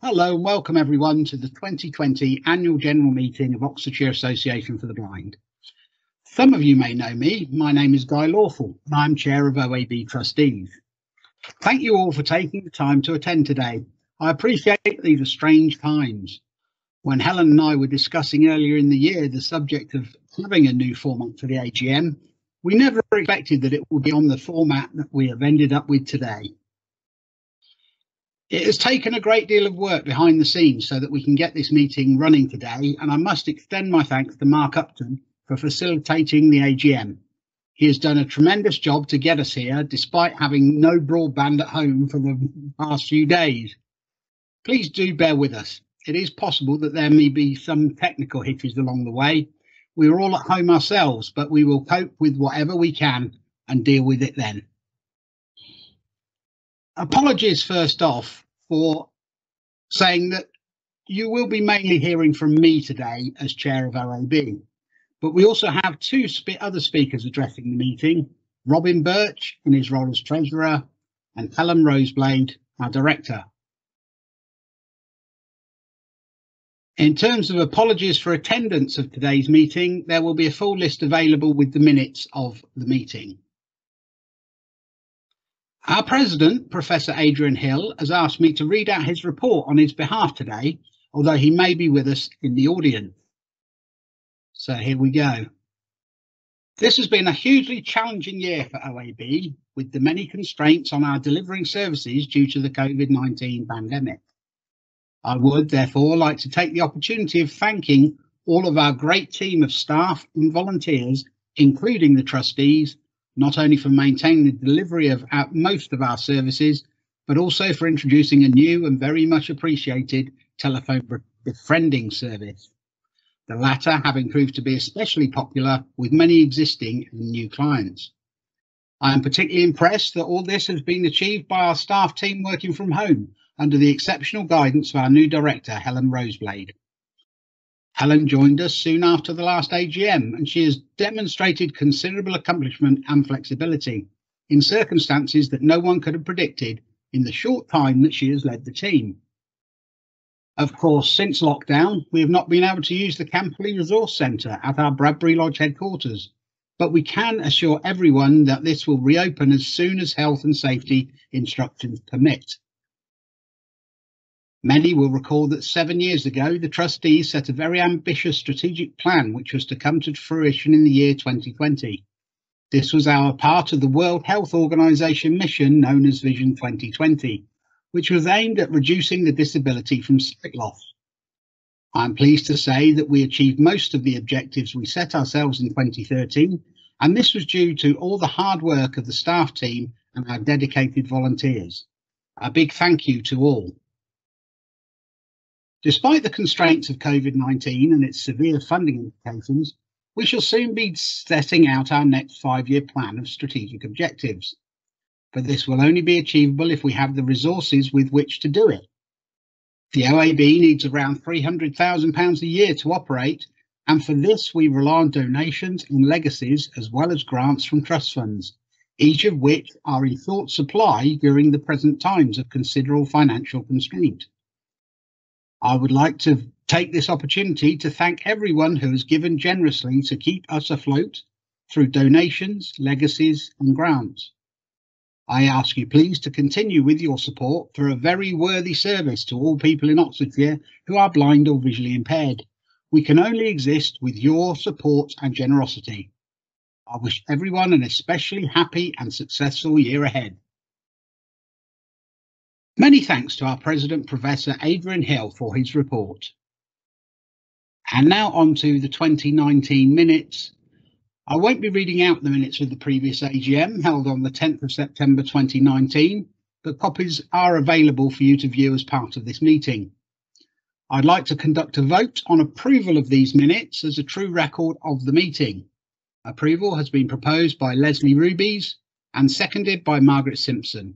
Hello and welcome everyone to the 2020 Annual General Meeting of Oxfordshire Association for the Blind. Some of you may know me. My name is Guy Lawful and I'm Chair of OAB Trustees. Thank you all for taking the time to attend today. I appreciate these are strange times. When Helen and I were discussing earlier in the year the subject of having a new format for the AGM, we never expected that it would be on the format that we have ended up with today. It has taken a great deal of work behind the scenes so that we can get this meeting running today, and I must extend my thanks to Mark Upton for facilitating the AGM. He has done a tremendous job to get us here, despite having no broadband at home for the past few days. Please do bear with us. It is possible that there may be some technical hitches along the way. We are all at home ourselves, but we will cope with whatever we can and deal with it then. Apologies first off for saying that you will be mainly hearing from me today as chair of OAB, but we also have two other speakers addressing the meeting, Robin Birch in his role as treasurer and Helen Roseblade, our director. In terms of apologies for attendance of today's meeting, there will be a full list available with the minutes of the meeting. Our President, Professor Adrian Hill, has asked me to read out his report on his behalf today, although he may be with us in the audience. So here we go. This has been a hugely challenging year for OAB, with the many constraints on our delivering services due to the COVID-19 pandemic. I would therefore like to take the opportunity of thanking all of our great team of staff and volunteers, including the trustees, not only for maintaining the delivery of most of our services, but also for introducing a new and very much appreciated telephone befriending service. The latter having proved to be especially popular with many existing and new clients. I am particularly impressed that all this has been achieved by our staff team working from home under the exceptional guidance of our new director, Helen Roseblade. Helen joined us soon after the last AGM, and she has demonstrated considerable accomplishment and flexibility in circumstances that no one could have predicted in the short time that she has led the team. Of course, since lockdown, we have not been able to use the Camperley Resource Centre at our Bradbury Lodge headquarters, but we can assure everyone that this will reopen as soon as health and safety instructions permit. Many will recall that 7 years ago, the trustees set a very ambitious strategic plan which was to come to fruition in the year 2020. This was our part of the World Health Organization mission known as Vision 2020, which was aimed at reducing the disability from sight loss. I'm pleased to say that we achieved most of the objectives we set ourselves in 2013, and this was due to all the hard work of the staff team and our dedicated volunteers. A big thank you to all. Despite the constraints of COVID-19 and its severe funding implications, we shall soon be setting out our next 5-year plan of strategic objectives. But this will only be achievable if we have the resources with which to do it. The OAB needs around £300,000 a year to operate, and for this we rely on donations and legacies as well as grants from trust funds, each of which are in short supply during the present times of considerable financial constraint. I would like to take this opportunity to thank everyone who has given generously to keep us afloat through donations, legacies and grants. I ask you please to continue with your support for a very worthy service to all people in Oxfordshire who are blind or visually impaired. We can only exist with your support and generosity. I wish everyone an especially happy and successful year ahead. Many thanks to our President, Professor Adrian Hill, for his report. And now on to the 2019 minutes. I won't be reading out the minutes of the previous AGM held on the 10th of September 2019, but copies are available for you to view as part of this meeting. I'd like to conduct a vote on approval of these minutes as a true record of the meeting. Approval has been proposed by Leslie Rubies and seconded by Margaret Simpson.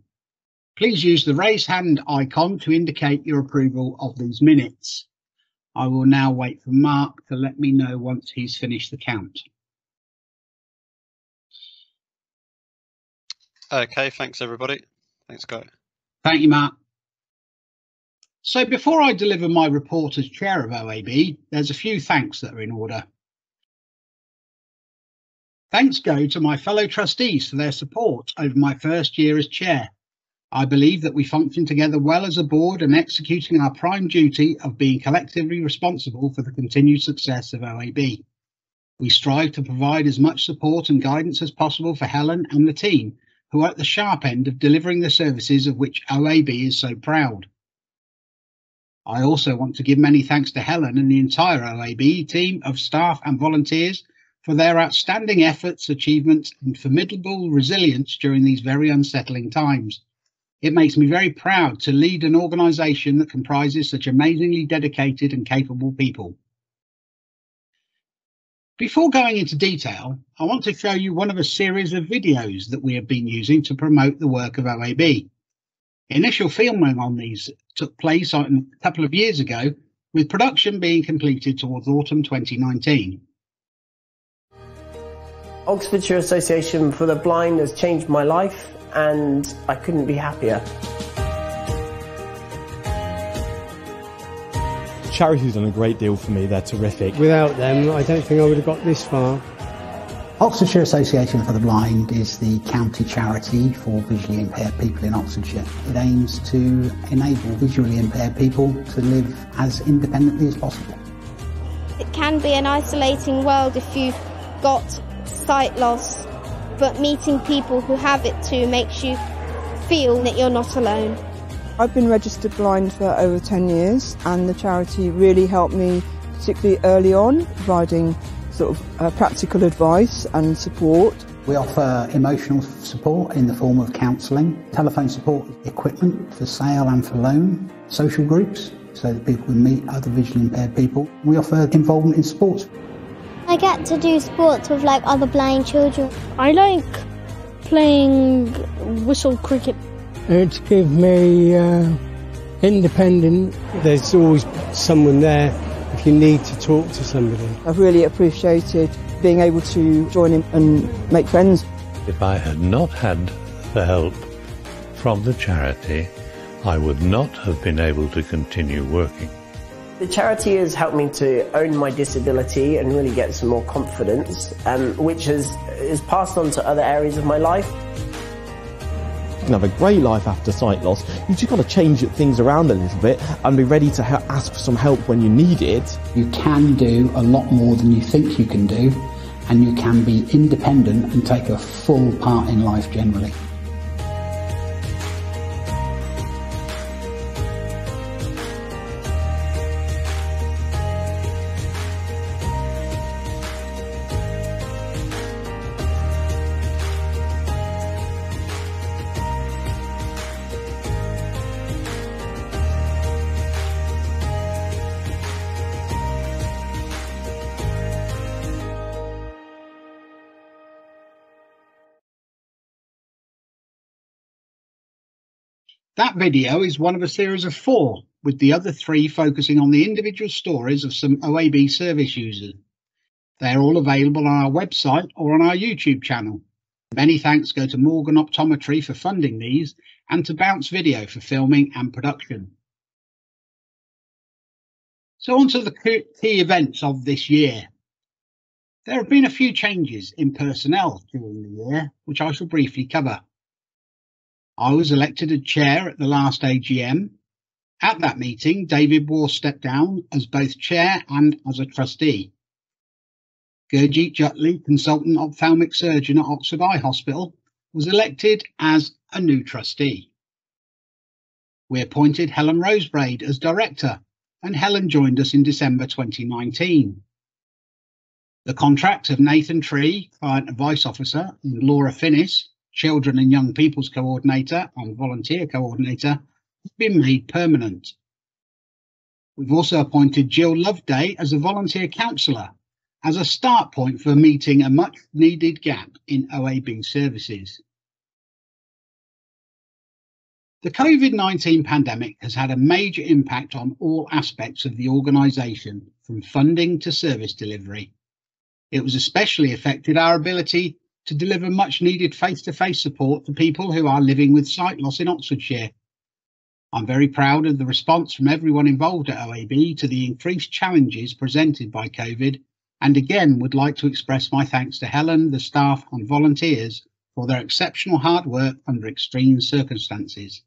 Please use the raise hand icon to indicate your approval of these minutes. I will now wait for Mark to let me know once he's finished the count. Okay, thanks everybody. Thanks, Guy. Thank you, Mark. So before I deliver my report as chair of OAB, there's a few thanks that are in order. Thanks go to my fellow trustees for their support over my first year as chair. I believe that we function together well as a board and executing our prime duty of being collectively responsible for the continued success of OAB. We strive to provide as much support and guidance as possible for Helen and the team, who are at the sharp end of delivering the services of which OAB is so proud. I also want to give many thanks to Helen and the entire OAB team of staff and volunteers for their outstanding efforts, achievements and formidable resilience during these very unsettling times. It makes me very proud to lead an organisation that comprises such amazingly dedicated and capable people. Before going into detail, I want to show you one of a series of videos that we have been using to promote the work of OAB. Initial filming on these took place a couple of years ago, with production being completed towards autumn 2019. Oxfordshire Association for the Blind has changed my life, and I couldn't be happier. Charity's done a great deal for me, they're terrific. Without them, I don't think I would have got this far. Oxfordshire Association for the Blind is the county charity for visually impaired people in Oxfordshire. It aims to enable visually impaired people to live as independently as possible. It can be an isolating world if you've got sight loss, but meeting people who have it too makes you feel that you're not alone. I've been registered blind for over 10 years, and the charity really helped me, particularly early on, providing sort of practical advice and support. We offer emotional support in the form of counselling, telephone support, equipment for sale and for loan, social groups so that people can meet other visually impaired people. We offer involvement in sports. I get to do sports with like other blind children. I like playing whistle cricket. It's given me independent. There's always someone there if you need to talk to somebody. I've really appreciated being able to join in and make friends. If I had not had the help from the charity, I would not have been able to continue working. The charity has helped me to own my disability and really get some more confidence, which is passed on to other areas of my life. You can have a great life after sight loss. You've just got to change things around a little bit and be ready to ask for some help when you need it. You can do a lot more than you think you can do, and you can be independent and take a full part in life generally. That video is one of a series of 4, with the other 3 focusing on the individual stories of some OAB service users. They are all available on our website or on our YouTube channel. Many thanks go to Morgan Optometry for funding these, and to Bounce Video for filming and production. So on to the key events of this year. There have been a few changes in personnel during the year, which I shall briefly cover. I was elected as chair at the last AGM. At that meeting, David Waugh stepped down as both chair and as a trustee. Gurjeet Jutley, consultant ophthalmic surgeon at Oxford Eye Hospital, was elected as a new trustee. We appointed Helen Rosebraid as director, and Helen joined us in December 2019. The contracts of Nathan Tree, client advice officer, and Laura Finnis, Children and Young People's Coordinator and Volunteer Coordinator, have been made permanent. We've also appointed Jill Loveday as a volunteer counsellor, as a start point for meeting a much needed gap in OAB services. The COVID-19 pandemic has had a major impact on all aspects of the organisation, from funding to service delivery. It was especially affected our ability to deliver much needed face-to-face support to people who are living with sight loss in Oxfordshire. I'm very proud of the response from everyone involved at OAB to the increased challenges presented by COVID, and again would like to express my thanks to Helen, the staff and volunteers for their exceptional hard work under extreme circumstances.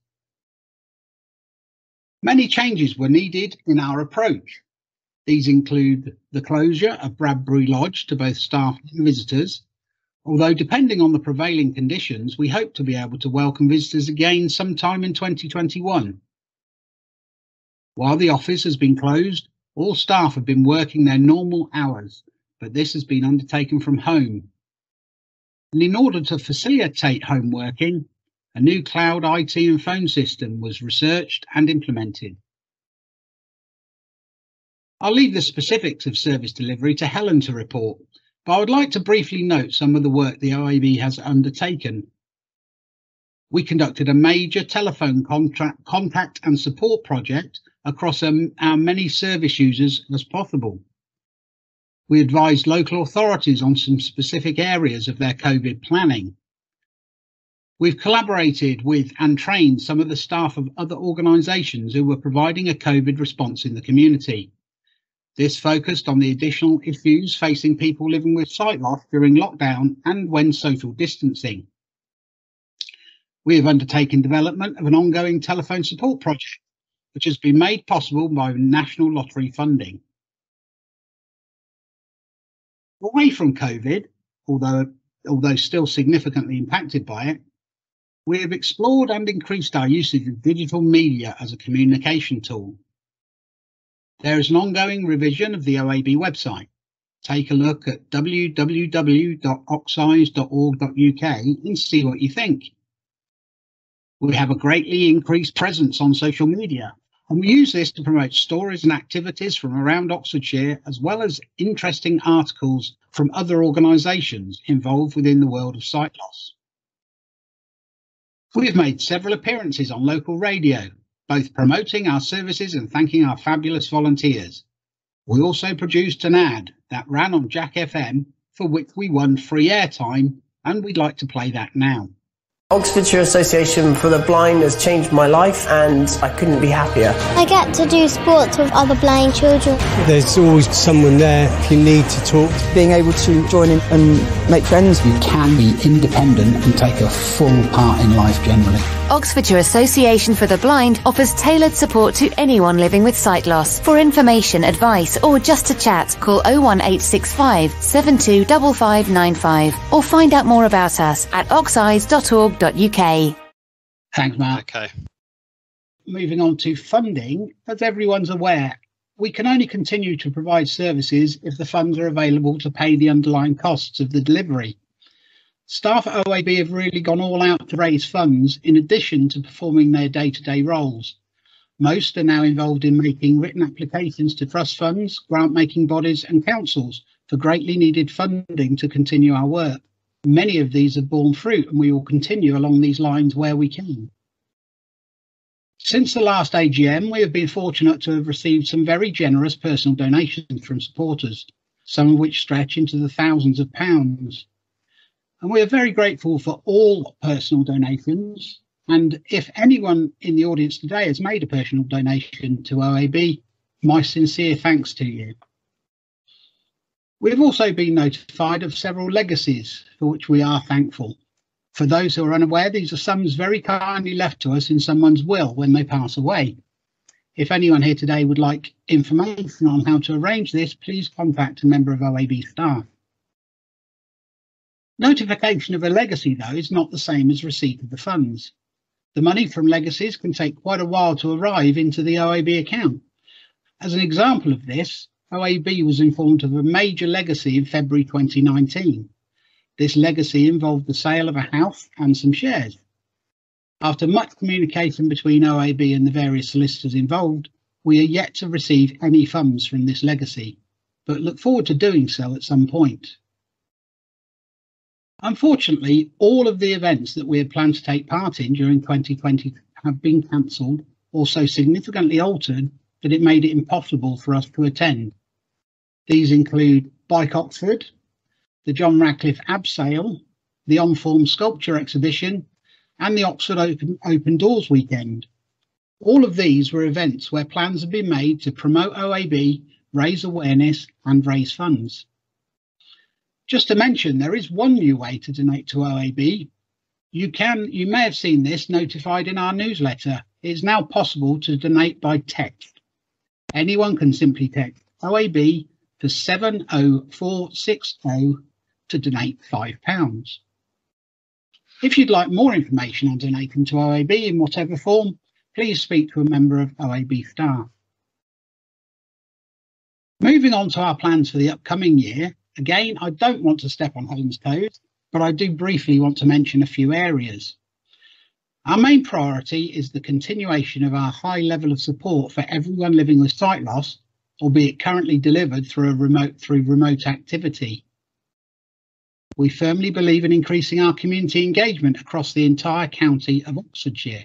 Many changes were needed in our approach. These include the closure of Bradbury Lodge to both staff and visitors, although depending on the prevailing conditions, we hope to be able to welcome visitors again sometime in 2021. While the office has been closed, all staff have been working their normal hours, but this has been undertaken from home. And in order to facilitate home working, a new cloud IT and phone system was researched and implemented. I'll leave the specifics of service delivery to Helen to report, but I would like to briefly note some of the work the OAB has undertaken. We conducted a major telephone contact and support project across our many service users as possible. We advised local authorities on some specific areas of their COVID planning. We've collaborated with and trained some of the staff of other organisations who were providing a COVID response in the community. This focused on the additional issues facing people living with sight loss during lockdown and when social distancing. We have undertaken development of an ongoing telephone support project, which has been made possible by National Lottery funding. Away from COVID, although still significantly impacted by it, we have explored and increased our usage of digital media as a communication tool. There is an ongoing revision of the OAB website. Take a look at www.oxeyes.org.uk and see what you think. We have a greatly increased presence on social media, and we use this to promote stories and activities from around Oxfordshire, as well as interesting articles from other organisations involved within the world of sight loss. We have made several appearances on local radio, both promoting our services and thanking our fabulous volunteers. We also produced an ad that ran on Jack FM, for which we won free airtime, and we'd like to play that now. Oxfordshire Association for the Blind has changed my life and I couldn't be happier. I get to do sports with other blind children. There's always someone there if you need to talk. Being able to join in and make friends. You can be independent and take a full part in life generally. Oxfordshire Association for the Blind offers tailored support to anyone living with sight loss. For information, advice or just to chat, call 01865 725595 or find out more about us at oxeyes.org.uk. Thanks, Mark. Okay. Moving on to funding, as everyone's aware, we can only continue to provide services if the funds are available to pay the underlying costs of the delivery. Staff at OAB have really gone all out to raise funds in addition to performing their day-to-day roles. Most are now involved in making written applications to trust funds, grant-making bodies and councils for greatly needed funding to continue our work. Many of these have borne fruit and we will continue along these lines where we can. Since the last AGM, we have been fortunate to have received some very generous personal donations from supporters, some of which stretch into the thousands of pounds. And we are very grateful for all personal donations. And if anyone in the audience today has made a personal donation to OAB, my sincere thanks to you. We have also been notified of several legacies for which we are thankful. For those who are unaware, these are sums very kindly left to us in someone's will when they pass away. If anyone here today would like information on how to arrange this, please contact a member of OAB staff. Notification of a legacy, though, is not the same as receipt of the funds. The money from legacies can take quite a while to arrive into the OAB account. As an example of this, OAB was informed of a major legacy in February 2019. This legacy involved the sale of a house and some shares. After much communication between OAB and the various solicitors involved, we are yet to receive any funds from this legacy, but look forward to doing so at some point. Unfortunately, all of the events that we had planned to take part in during 2020 have been cancelled or so significantly altered that it made it impossible for us to attend. These include Bike Oxford, the John Radcliffe Abseil, the On-Form Sculpture Exhibition, and the Oxford Open Doors Weekend. All of these were events where plans have been made to promote OAB, raise awareness and raise funds. Just to mention, there is one new way to donate to OAB. You may have seen this notified in our newsletter. It is now possible to donate by text. Anyone can simply text OAB to 70460 to donate £5. If you'd like more information on donating to OAB in whatever form, please speak to a member of OAB staff. Moving on to our plans for the upcoming year, again, I don't want to step on Holmes' toes, but I do briefly want to mention a few areas. Our main priority is the continuation of our high level of support for everyone living with sight loss, albeit currently delivered through remote activity. We firmly believe in increasing our community engagement across the entire county of Oxfordshire.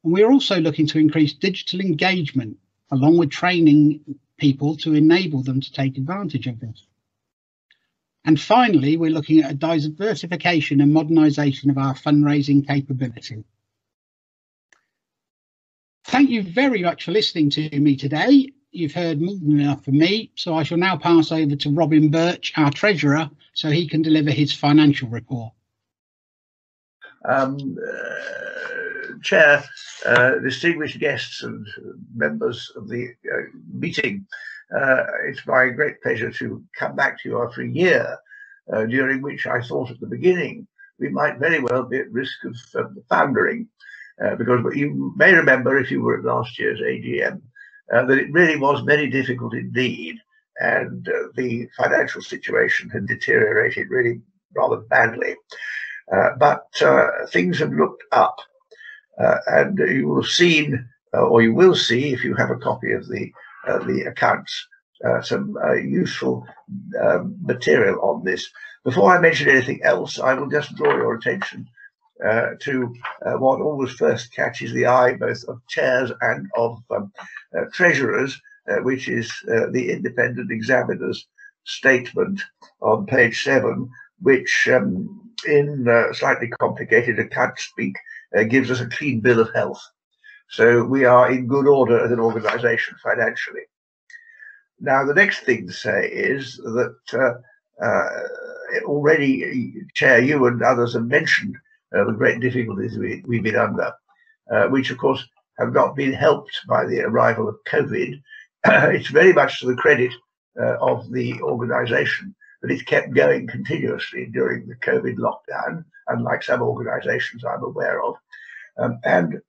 And we are also looking to increase digital engagement, along with training people to enable them to take advantage of this. And finally, we're looking at a diversification and modernisation of our fundraising capability. Thank you very much for listening to me today. You've heard more than enough from me, so I shall now pass over to Robin Birch, our Treasurer, so he can deliver his financial report. Chair, distinguished guests and members of the meeting, it's my great pleasure to come back to you after a year, during which I thought at the beginning we might very well be at risk of foundering, because you may remember, if you were at last year's AGM, that it really was very difficult indeed, and the financial situation had deteriorated really rather badly. But things have looked up, and you will have seen, or you will see if you have a copy of the accounts, some useful material on this. Before I mention anything else, I will just draw your attention to what always first catches the eye, both of chairs and of treasurers, which is the independent examiner's statement on page 7, which in slightly complicated account speak gives us a clean bill of health. So we are in good order as an organisation financially. Now, the next thing to say is that already, Chair, you and others have mentioned the great difficulties we've been under, which of course have not been helped by the arrival of COVID. It's very much to the credit of the organisation that it's kept going continuously during the COVID lockdown, unlike some organisations I'm aware of. And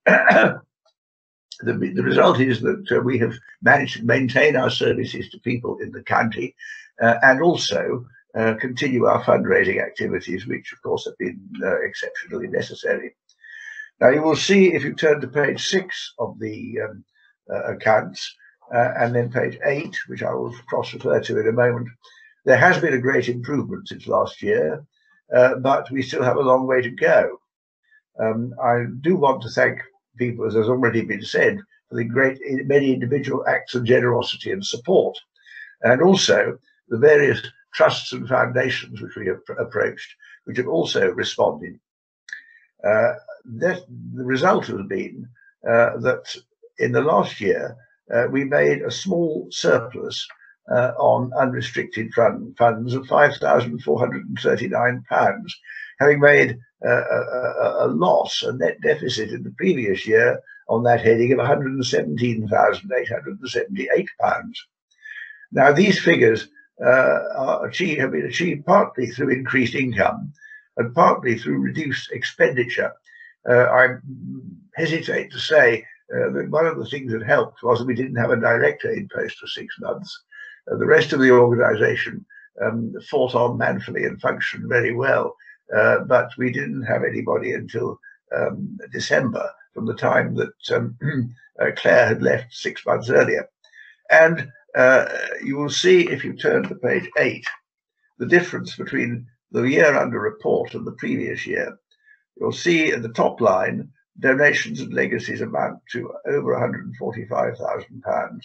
the result is that we have managed to maintain our services to people in the county, and also continue our fundraising activities, which of course have been exceptionally necessary. Now you will see, if you turn to page 6 of the accounts, and then page 8, which I will cross-refer to in a moment, there has been a great improvement since last year, but we still have a long way to go. I do want to thank people, as has already been said, for the many individual acts of generosity and support, and also the various trusts and foundations which we have approached, which have also responded. The result has been that in the last year we made a small surplus on unrestricted funds of £5,439, having made a loss, a net deficit in the previous year on that heading of £117,878. Now, these figures have been achieved partly through increased income and partly through reduced expenditure. I hesitate to say that one of the things that helped was that we didn't have a director in post for 6 months. The rest of the organisation fought on manfully and functioned very well, but we didn't have anybody until December, from the time that Claire had left 6 months earlier. And you will see, if you turn to page 8, the difference between the year under report and the previous year. You'll see at the top line, donations and legacies amount to over £145,000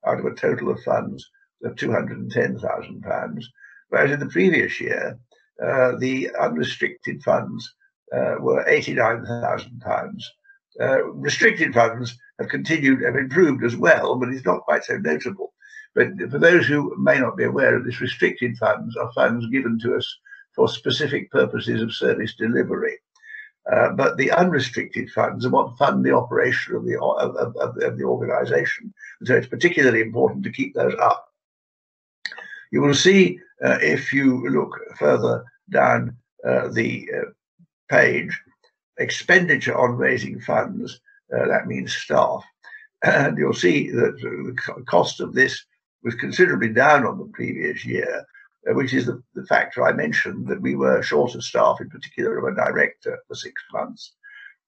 out of a total of funds of £210,000, whereas in the previous year, the unrestricted funds were £89,000. Restricted funds have continued, have improved as well, but it's not quite so notable. But for those who may not be aware of this, restricted funds are funds given to us for specific purposes of service delivery. But the unrestricted funds are what fund the operation of the organisation. So it's particularly important to keep those up. You will see, if you look further down the page, expenditure on raising funds, that means staff. And you'll see that the cost of this was considerably down on the previous year, which is the factor I mentioned, that we were short of staff, in particular of a director, for 6 months.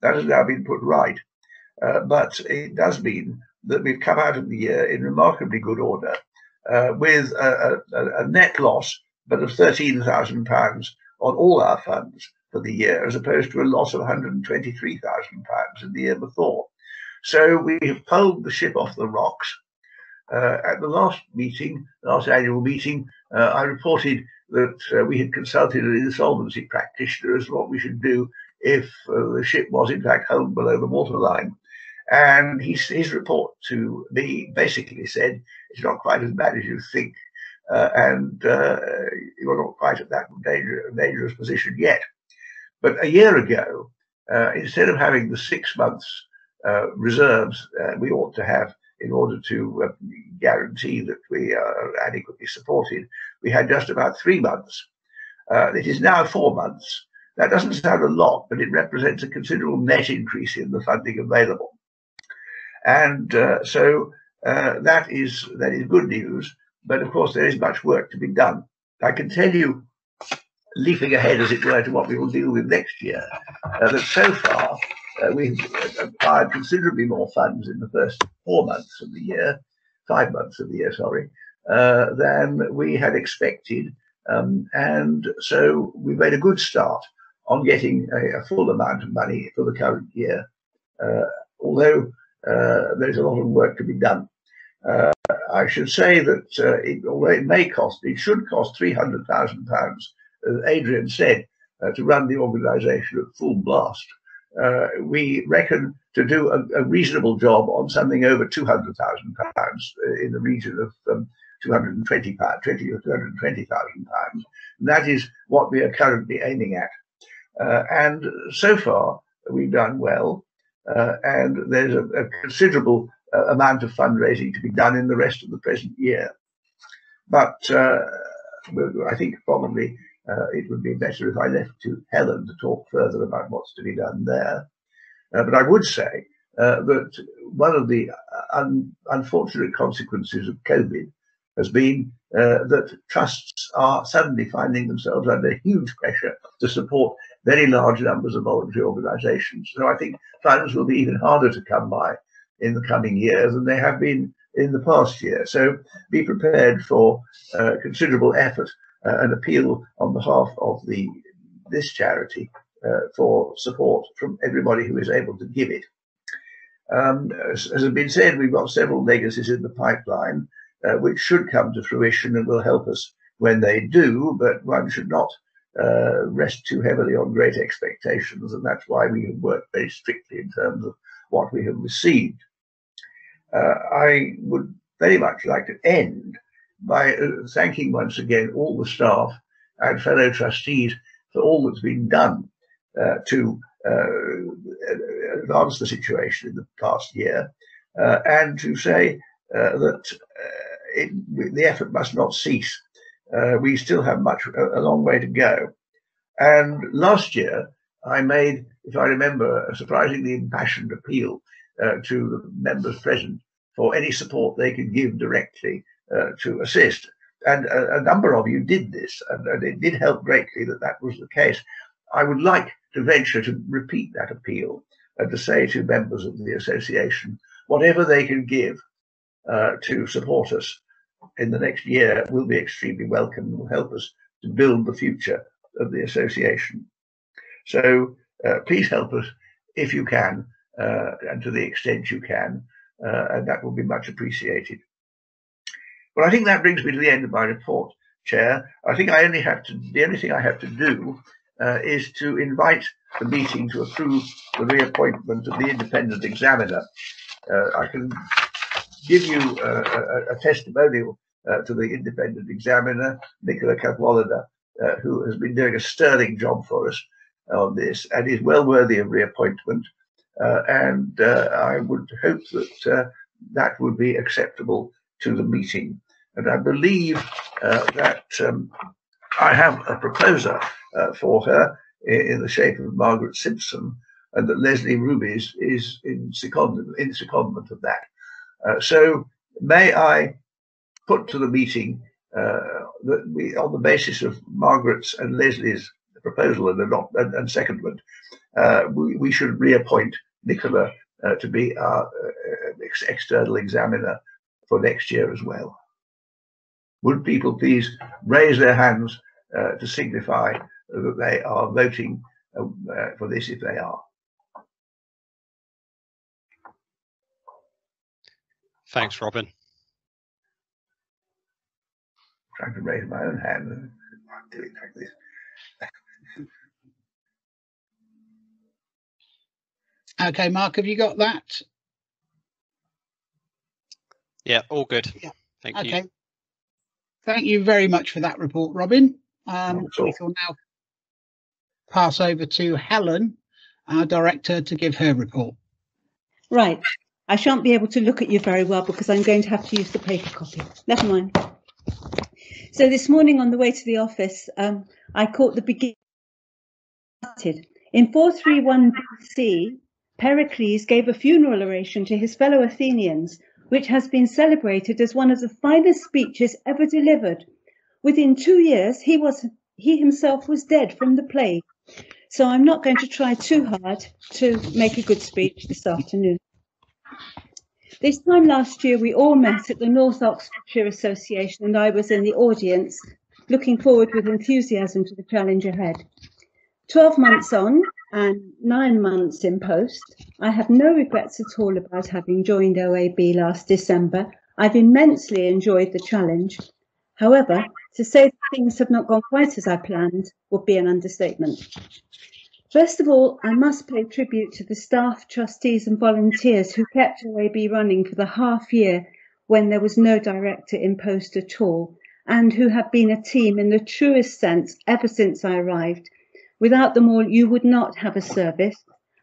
That has now been put right. But it does mean that we've come out of the year in remarkably good order, with a net loss, but of £13,000 on all our funds for the year, as opposed to a loss of £123,000 in the year before. So we have pulled the ship off the rocks. At the last annual meeting, I reported that we had consulted an insolvency practitioner as to what we should do if the ship was in fact hove below the waterline. And his report to me basically said, it's not quite as bad as you think, and you're not quite at that dangerous position yet. But a year ago, instead of having the 6 months reserves we ought to have in order to guarantee that we are adequately supported, we had just about 3 months. It is now 4 months. That doesn't sound a lot, but it represents a considerable net increase in the funding available. And so that is good news. But of course, there is much work to be done. I can tell you, leaping ahead, as it were, to what we will deal with next year, that so far we've acquired considerably more funds in the first 4 months of the year, 5 months of the year, sorry, than we had expected. And so we've made a good start on getting a full amount of money for the current year, although there's a lot of work to be done. I should say that although it should cost £300,000, as Adrian said, to run the organisation at full blast. We reckon to do a reasonable job on something over £200,000, in the region of £220,000 or £220,000. That is what we are currently aiming at. And so far, we've done well. And there's a considerable amount of fundraising to be done in the rest of the present year. But I think probably it would be better if I left to Helen to talk further about what's to be done there. But I would say that one of the unfortunate consequences of COVID has been that trusts are suddenly finding themselves under huge pressure to support very large numbers of voluntary organisations. So I think funds will be even harder to come by in the coming years than they have been in the past year. So be prepared for considerable effort and appeal on behalf of this charity for support from everybody who is able to give it. As has been said, we've got several legacies in the pipeline which should come to fruition and will help us when they do, but one should not rest too heavily on great expectations, and that's why we have worked very strictly in terms of what we have received. I would very much like to end by thanking once again all the staff and fellow trustees for all that's been done to advance the situation in the past year, and to say that the effort must not cease. We still have a long way to go. And last year, I made, if I remember, a surprisingly impassioned appeal to the members present for any support they could give directly to assist. And a number of you did this, and it did help greatly that that was the case. I would like to venture to repeat that appeal and to say to members of the association, whatever they can give to support us in the next year will be extremely welcome and will help us to build the future of the association. So please help us if you can, and to the extent you can, and that will be much appreciated. Well, I think that brings me to the end of my report, Chair. I think the only thing I have to do is to invite the meeting to approve the reappointment of the independent examiner. I can give you a testimonial to the independent examiner, Nicola Cadwallader, who has been doing a sterling job for us on this and is well worthy of reappointment. And I would hope that that would be acceptable to the meeting. And I believe that I have a proposer for her in the shape of Margaret Simpson, and that Leslie Rubies is in secondment of that. So may I put to the meeting that we, on the basis of Margaret's and Leslie's proposal and secondment, we should reappoint Nicola to be our external examiner for next year as well. Would people please raise their hands to signify that they are voting for this if they are? Thanks, Robin. Trying to raise my own hand and do it like this. Okay, Mark, have you got that? Yeah, all good. Yeah. Thank you. Okay. Thank you very much for that report, Robin. We shall now pass over to Helen, our director, to give her report. Right. I shan't be able to look at you very well because I'm going to have to use the paper copy. Never mind. So this morning on the way to the office, I caught the beginning. In 431 BC, Pericles gave a funeral oration to his fellow Athenians, which has been celebrated as one of the finest speeches ever delivered. Within 2 years, he himself was dead from the plague. So I'm not going to try too hard to make a good speech this afternoon. This time last year, we all met at the North Oxfordshire Association, and I was in the audience, looking forward with enthusiasm to the challenge ahead. 12 months on and 9 months in post, I have no regrets at all about having joined OAB last December. I've immensely enjoyed the challenge. However, to say that things have not gone quite as I planned would be an understatement. First of all, I must pay tribute to the staff, trustees and volunteers who kept OAB running for the half year when there was no director in post at all, and who have been a team in the truest sense ever since I arrived. Without them all, you would not have a service.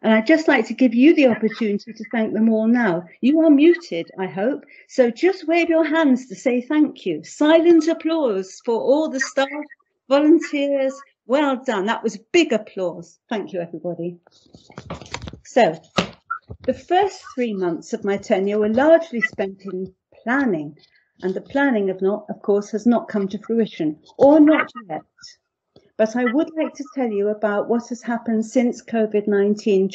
And I'd just like to give you the opportunity to thank them all now. You are muted, I hope, so just wave your hands to say thank you. Silent applause for all the staff, volunteers. Well done. That was big applause. Thank you, everybody. So, the first 3 months of my tenure were largely spent in planning, and the planning, of course, has not come to fruition, or not yet. But I would like to tell you about what has happened since COVID-19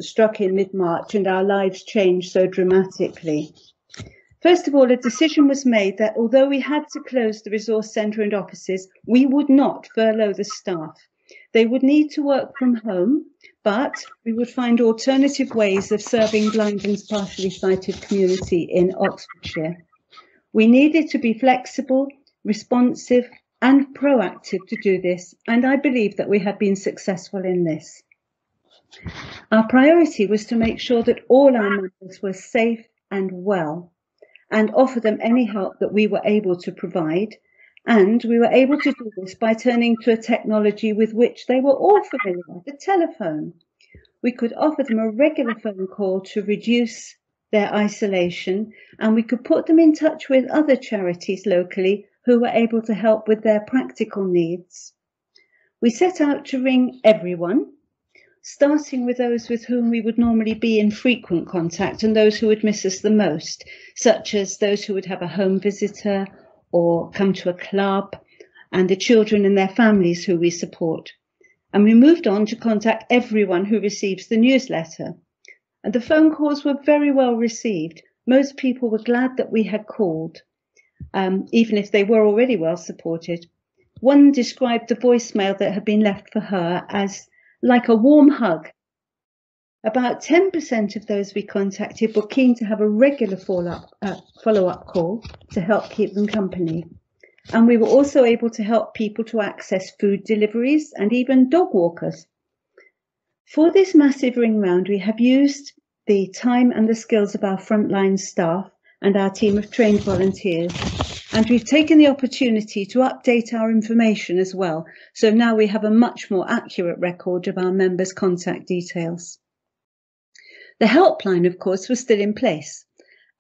struck in mid-March and our lives changed so dramatically. First of all, a decision was made that although we had to close the resource centre and offices, we would not furlough the staff. They would need to work from home, but we would find alternative ways of serving blind and partially sighted community in Oxfordshire. We needed to be flexible, responsive and proactive to do this, and I believe that we have been successful in this. Our priority was to make sure that all our members were safe and well, and offer them any help that we were able to provide. And we were able to do this by turning to a technology with which they were all familiar, the telephone. We could offer them a regular phone call to reduce their isolation, and we could put them in touch with other charities locally who were able to help with their practical needs. We set out to ring everyone, starting with those with whom we would normally be in frequent contact and those who would miss us the most, such as those who would have a home visitor or come to a club, and the children and their families who we support. And we moved on to contact everyone who receives the newsletter. And the phone calls were very well received. Most people were glad that we had called, even if they were already well supported. One described the voicemail that had been left for her as like a warm hug. About 10% of those we contacted were keen to have a regular follow-up call to help keep them company. And we were also able to help people to access food deliveries and even dog walkers. For this massive ring round, we have used the time and the skills of our frontline staff and our team of trained volunteers. And we've taken the opportunity to update our information as well. So now we have a much more accurate record of our members' contact details. The helpline, of course, was still in place,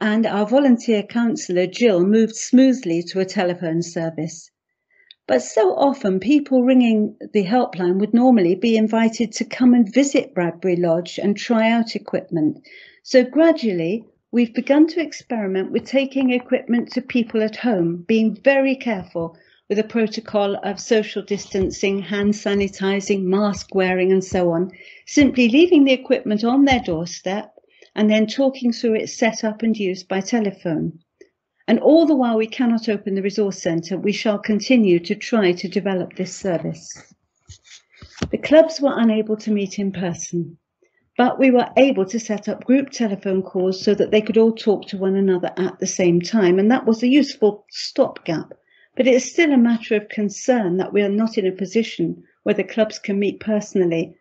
and our volunteer counsellor, Jill, moved smoothly to a telephone service. But so often people ringing the helpline would normally be invited to come and visit Bradbury Lodge and try out equipment. So gradually, we've begun to experiment with taking equipment to people at home, being very careful with a protocol of social distancing, hand sanitising, mask wearing and so on, simply leaving the equipment on their doorstep and then talking through its setup and use by telephone. And all the while we cannot open the resource centre, we shall continue to try to develop this service. The clubs were unable to meet in person, but we were able to set up group telephone calls so that they could all talk to one another at the same time, and that was a useful stopgap. But it is still a matter of concern that we are not in a position where the clubs can meet personally.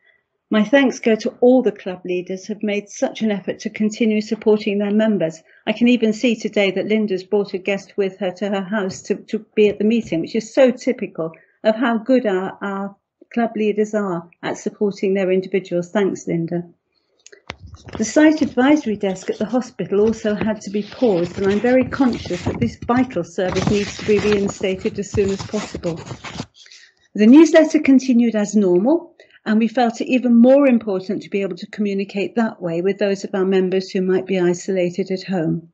My thanks go to all the club leaders who have made such an effort to continue supporting their members. I can even see today that Linda's brought a guest with her to her house to be at the meeting, which is so typical of how good our club leaders are at supporting their individuals. Thanks, Linda. The site advisory desk at the hospital also had to be paused, and I'm very conscious that this vital service needs to be reinstated as soon as possible. The newsletter continued as normal, and we felt it even more important to be able to communicate that way with those of our members who might be isolated at home.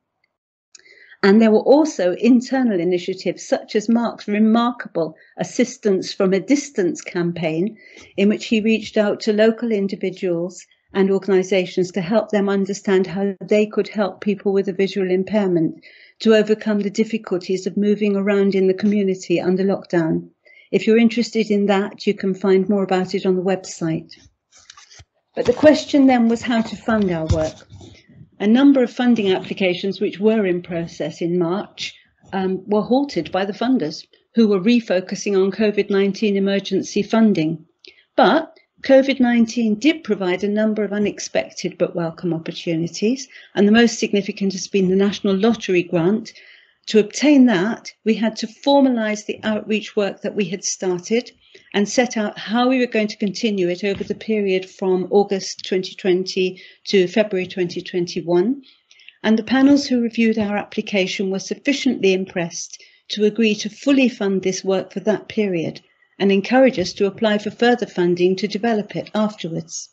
And there were also internal initiatives such as Mark's remarkable Assistance from a Distance campaign, in which he reached out to local individuals and organisations to help them understand how they could help people with a visual impairment to overcome the difficulties of moving around in the community under lockdown. If you're interested in that, you can find more about it on the website. But the question then was how to fund our work. A number of funding applications which were in process in March were halted by the funders, who were refocusing on COVID-19 emergency funding. But COVID-19 did provide a number of unexpected but welcome opportunities, and the most significant has been the National Lottery grant. To obtain that, we had to formalise the outreach work that we had started and set out how we were going to continue it over the period from August 2020 to February 2021. And the panels who reviewed our application were sufficiently impressed to agree to fully fund this work for that period and encourage us to apply for further funding to develop it afterwards.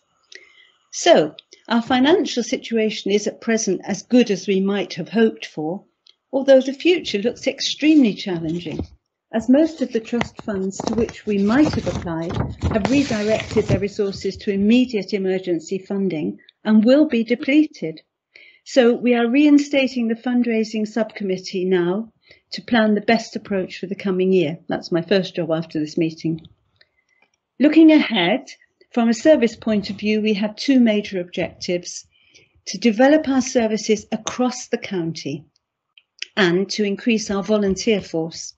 So, our financial situation is at present as good as we might have hoped for, although the future looks extremely challenging, as most of the trust funds to which we might have applied have redirected their resources to immediate emergency funding and will be depleted. So we are reinstating the fundraising subcommittee now to plan the best approach for the coming year. That's my first job after this meeting. Looking ahead, from a service point of view, we have two major objectives: to develop our services across the county and to increase our volunteer force.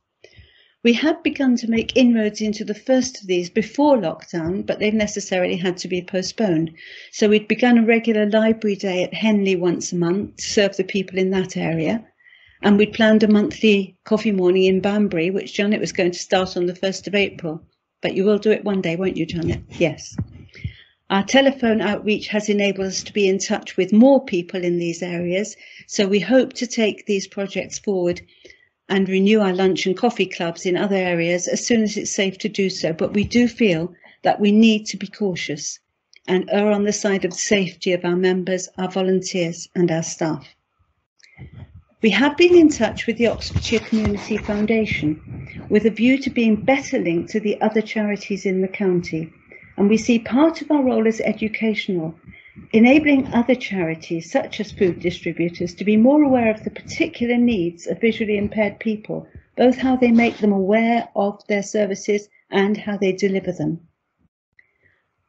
We had begun to make inroads into the first of these before lockdown, but they've necessarily had to be postponed. So we'd begun a regular library day at Henley once a month to serve the people in that area. And we'd planned a monthly coffee morning in Banbury, which Janet was going to start on the 1st of April. But you will do it one day, won't you, Janet? Yes. Our telephone outreach has enabled us to be in touch with more people in these areas, so we hope to take these projects forward and renew our lunch and coffee clubs in other areas as soon as it's safe to do so. But we do feel that we need to be cautious and err on the side of the safety of our members, our volunteers and our staff. We have been in touch with the Oxfordshire Community Foundation with a view to being better linked to the other charities in the county, and we see part of our role as educational, enabling other charities such as food distributors to be more aware of the particular needs of visually impaired people, both how they make them aware of their services and how they deliver them.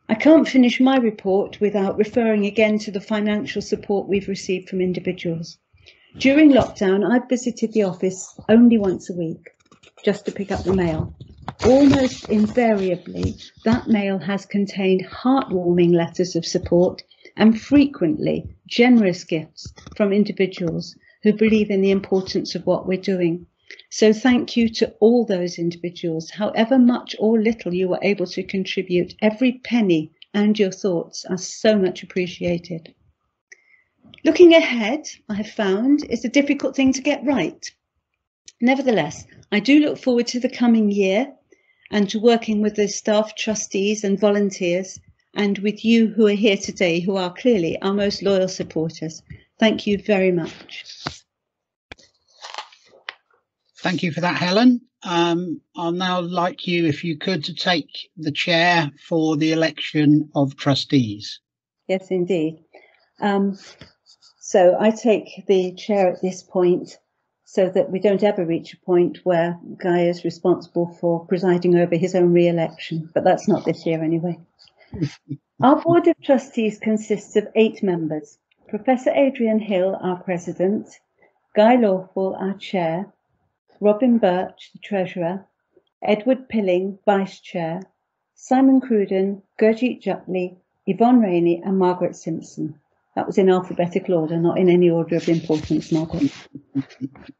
I can't finish my report without referring again to the financial support we've received from individuals. During lockdown, I've visited the office only once a week, just to pick up the mail. Almost invariably, that mail has contained heartwarming letters of support and frequently generous gifts from individuals who believe in the importance of what we're doing. So thank you to all those individuals, however much or little you were able to contribute. Every penny and your thoughts are so much appreciated. Looking ahead, I have found, is a difficult thing to get right. Nevertheless, I do look forward to the coming year and to working with the staff, trustees and volunteers, and with you who are here today, who are clearly our most loyal supporters. Thank you very much. Thank you for that, Helen. I'll now like you, if you could, to take the chair for the election of trustees. Yes, indeed. So I take the chair at this point so that we don't ever reach a point where Guy is responsible for presiding over his own re-election, but that's not this year anyway. Our Board of Trustees consists of 8 members. Professor Adrian Hill, our President, Guy Lawful, our Chair, Robin Birch, the Treasurer, Edward Pilling, Vice Chair, Simon Cruden, Gurjit Jutli, Yvonne Rainey and Margaret Simpson. That was in alphabetical order, not in any order of importance, Margaret.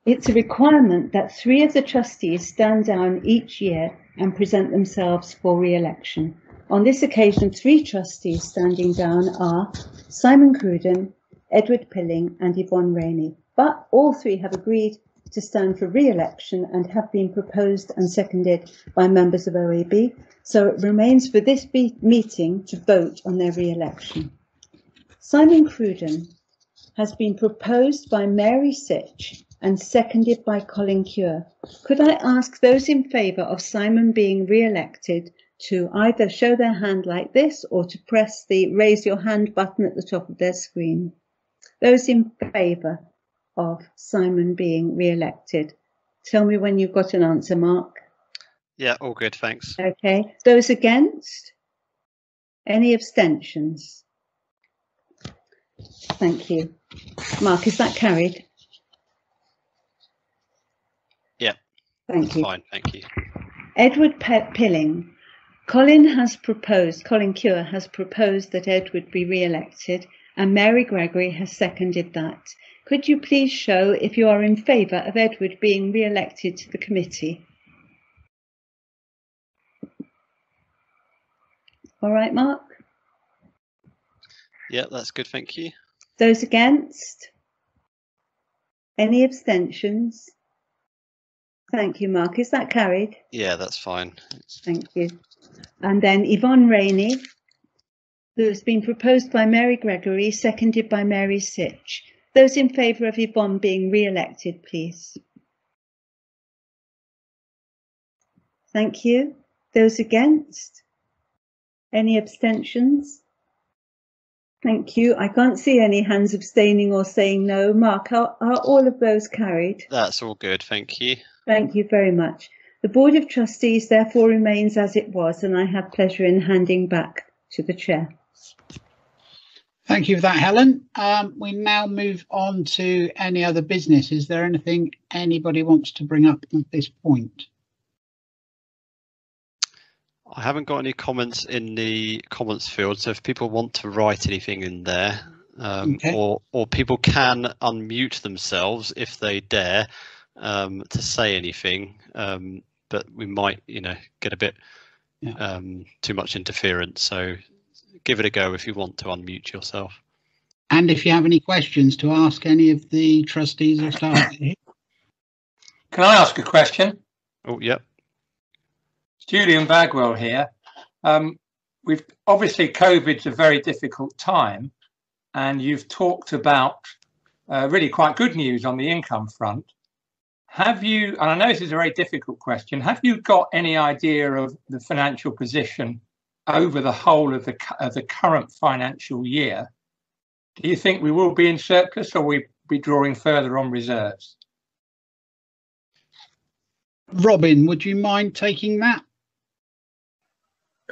It's a requirement that 3 of the trustees stand down each year and present themselves for re-election. On this occasion, 3 trustees standing down are Simon Cruden, Edward Pilling and Yvonne Rainey. But all 3 have agreed to stand for re-election and have been proposed and seconded by members of OAB. So it remains for this meeting to vote on their re-election. Simon Cruden has been proposed by Mary Sitch and seconded by Colin Cure. Could I ask those in favour of Simon being re-elected to either show their hand like this or to press the raise your hand button at the top of their screen? Those in favour of Simon being re-elected. Tell me when you've got an answer, Mark. Yeah, all good, thanks. Okay. Those against? Any abstentions? Thank you. Mark, is that carried? Yeah. Thank you. Fine, thank you. Edward Pilling. Colin Cure has proposed that Edward be re-elected and Mary Gregory has seconded that. Could you please show if you are in favour of Edward being re-elected to the committee? All right, Mark? Yeah, that's good, thank you. Those against? Any abstentions? Thank you, Mark. Is that carried? Yeah, that's fine. Thank you. And then Yvonne Rainey, who has been proposed by Mary Gregory, seconded by Mary Sitch. Those in favour of Yvonne being re-elected, please. Thank you. Those against? Any abstentions? Thank you. I can't see any hands abstaining or saying no. Mark, are all of those carried? That's all good, thank you. Thank you very much. The Board of Trustees therefore remains as it was, and I have pleasure in handing back to the Chair. Thank you for that, Helen. We now move on to any other business. Is there anything anybody wants to bring up at this point? I haven't got any comments in the comments field, so if people want to write anything in there, Okay. or people can unmute themselves if they dare to say anything, but we might, get a bit too much interference. So give it a go if you want to unmute yourself. And if you have any questions to ask any of the trustees or staff. Can I ask a question? Oh, yep. Julian Bagwell here. We've obviously COVID's a very difficult time, and you've talked about really quite good news on the income front. Have you, and I know this is a very difficult question, have you got any idea of the financial position over the whole of the current financial year? Do you think we will be in surplus or will we be drawing further on reserves? Robin, would you mind taking that?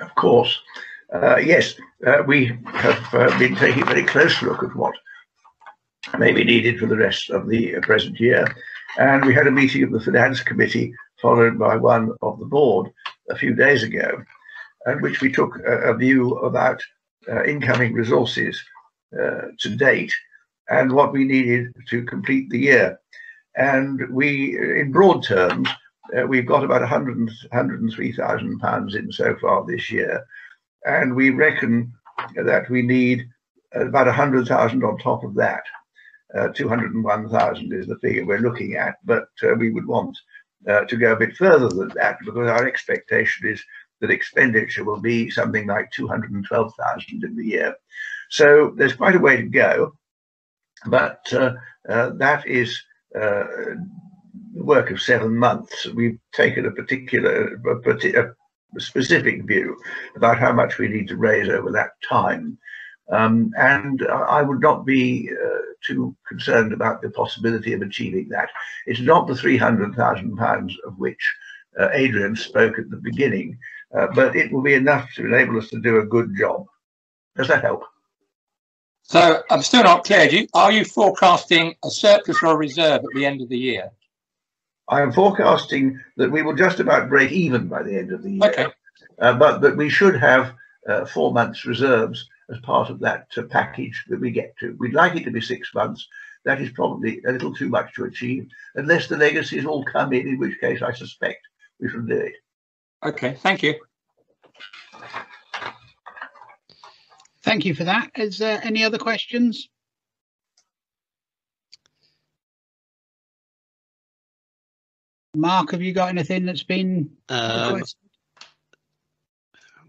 Of course. Yes, we have been taking a very close look at what may be needed for the rest of the present year. And we had a meeting of the Finance Committee followed by one of the board a few days ago, in which we took a view about incoming resources to date and what we needed to complete the year. And we, in broad terms, we've got about £103,000 in so far this year. And we reckon that we need about 100,000 on top of that. 201,000 is the figure we're looking at, but we would want to go a bit further than that, because our expectation is that expenditure will be something like 212,000 in the year. So there's quite a way to go, but that is work of 7 months. We've taken a specific view about how much we need to raise over that time. And I would not be too concerned about the possibility of achieving that. It's not the £300,000 of which Adrian spoke at the beginning, but it will be enough to enable us to do a good job. Does that help? So I'm still not clear. Are you forecasting a surplus or a reserve at the end of the year? I am forecasting that we will just about break even by the end of the year, okay. But that we should have 4 months reserves as part of that package that we get to. We'd like it to be 6 months. That is probably a little too much to achieve, unless the legacies all come in which case I suspect we shall do it. Okay, thank you. Thank you for that. Is there any other questions? Mark, have you got anything that's been requested?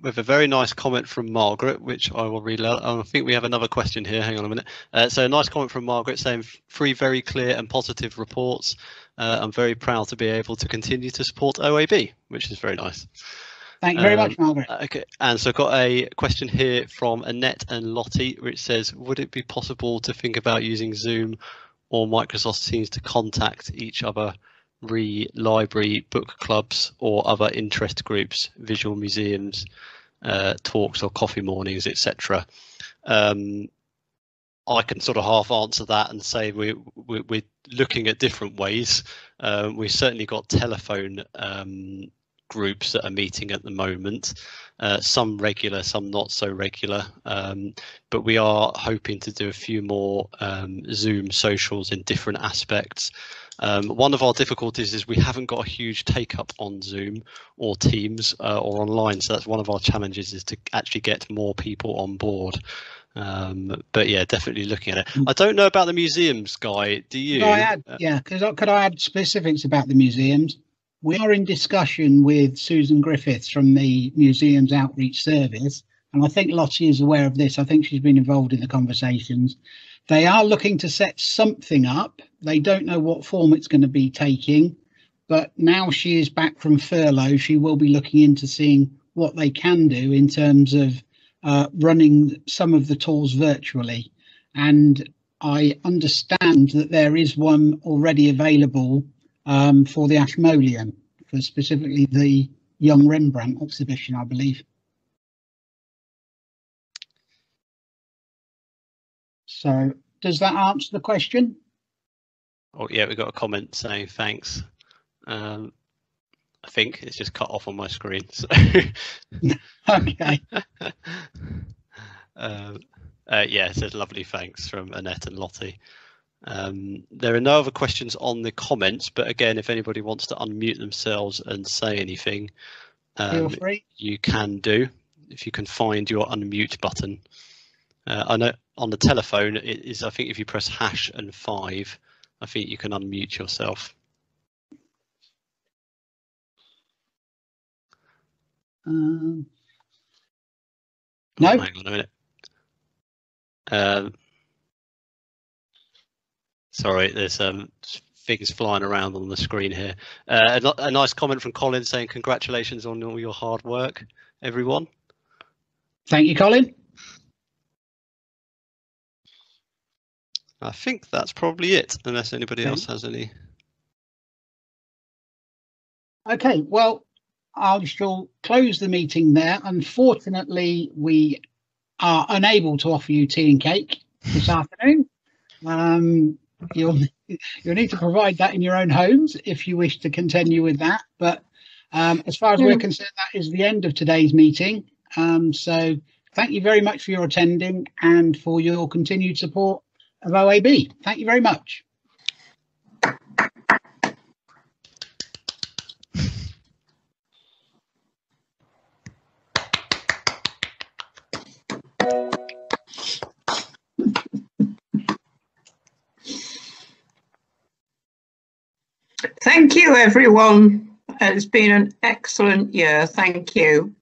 We have a very nice comment from Margaret, which I will read out. I think we have another question here. Hang on a minute. So a nice comment from Margaret saying 3 very clear and positive reports. I'm very proud to be able to continue to support OAB, which is very nice. Thank you very much, Margaret. Okay, and so I've got a question here from Annette and Lottie, which says, would it be possible to think about using Zoom or Microsoft Teams to contact each other, library, book clubs or other interest groups, visual museums, talks or coffee mornings, etc.? I can sort of half answer that and say we're looking at different ways. We've certainly got telephone groups that are meeting at the moment, some regular, some not so regular, but we are hoping to do a few more Zoom socials in different aspects. One of our difficulties is we haven't got a huge take up on Zoom or Teams or online, so that's one of our challenges, is to actually get more people on board. But yeah, definitely looking at it. I don't know about the museums, Guy. Do you? Could I add specifics about the museums? We are in discussion with Susan Griffiths from the Museums Outreach Service, and I think Lottie is aware of this. I think she's been involved in the conversations. They are looking to set something up. They don't know what form it's going to be taking, but now she is back from furlough, she will be looking into seeing what they can do in terms of running some of the tours virtually. And I understand that there is one already available for the Ashmolean, for specifically the Young Rembrandt exhibition, I believe. So does that answer the question? Oh yeah, we got a comment saying thanks. I think it's just cut off on my screen. So. Okay. Yeah, it says lovely thanks from Annette and Lottie. There are no other questions on the comments, but again, if anybody wants to unmute themselves and say anything, feel free. You can do, if you can find your unmute button. I know on the telephone it is, I think if you press hash and 5, I think you can unmute yourself. No. Hang on a minute. Sorry, there's things flying around on the screen here. A nice comment from Colin saying congratulations on all your hard work, everyone. Thank you, Colin. I think that's probably it, unless anybody else has any. Okay, well, I shall close the meeting there. Unfortunately, we are unable to offer you tea and cake this afternoon. You'll need to provide that in your own homes if you wish to continue with that. But as far as we're concerned, that is the end of today's meeting. So thank you very much for your attending and for your continued support of OAB. Thank you very much. Thank you, everyone. It's been an excellent year. Thank you.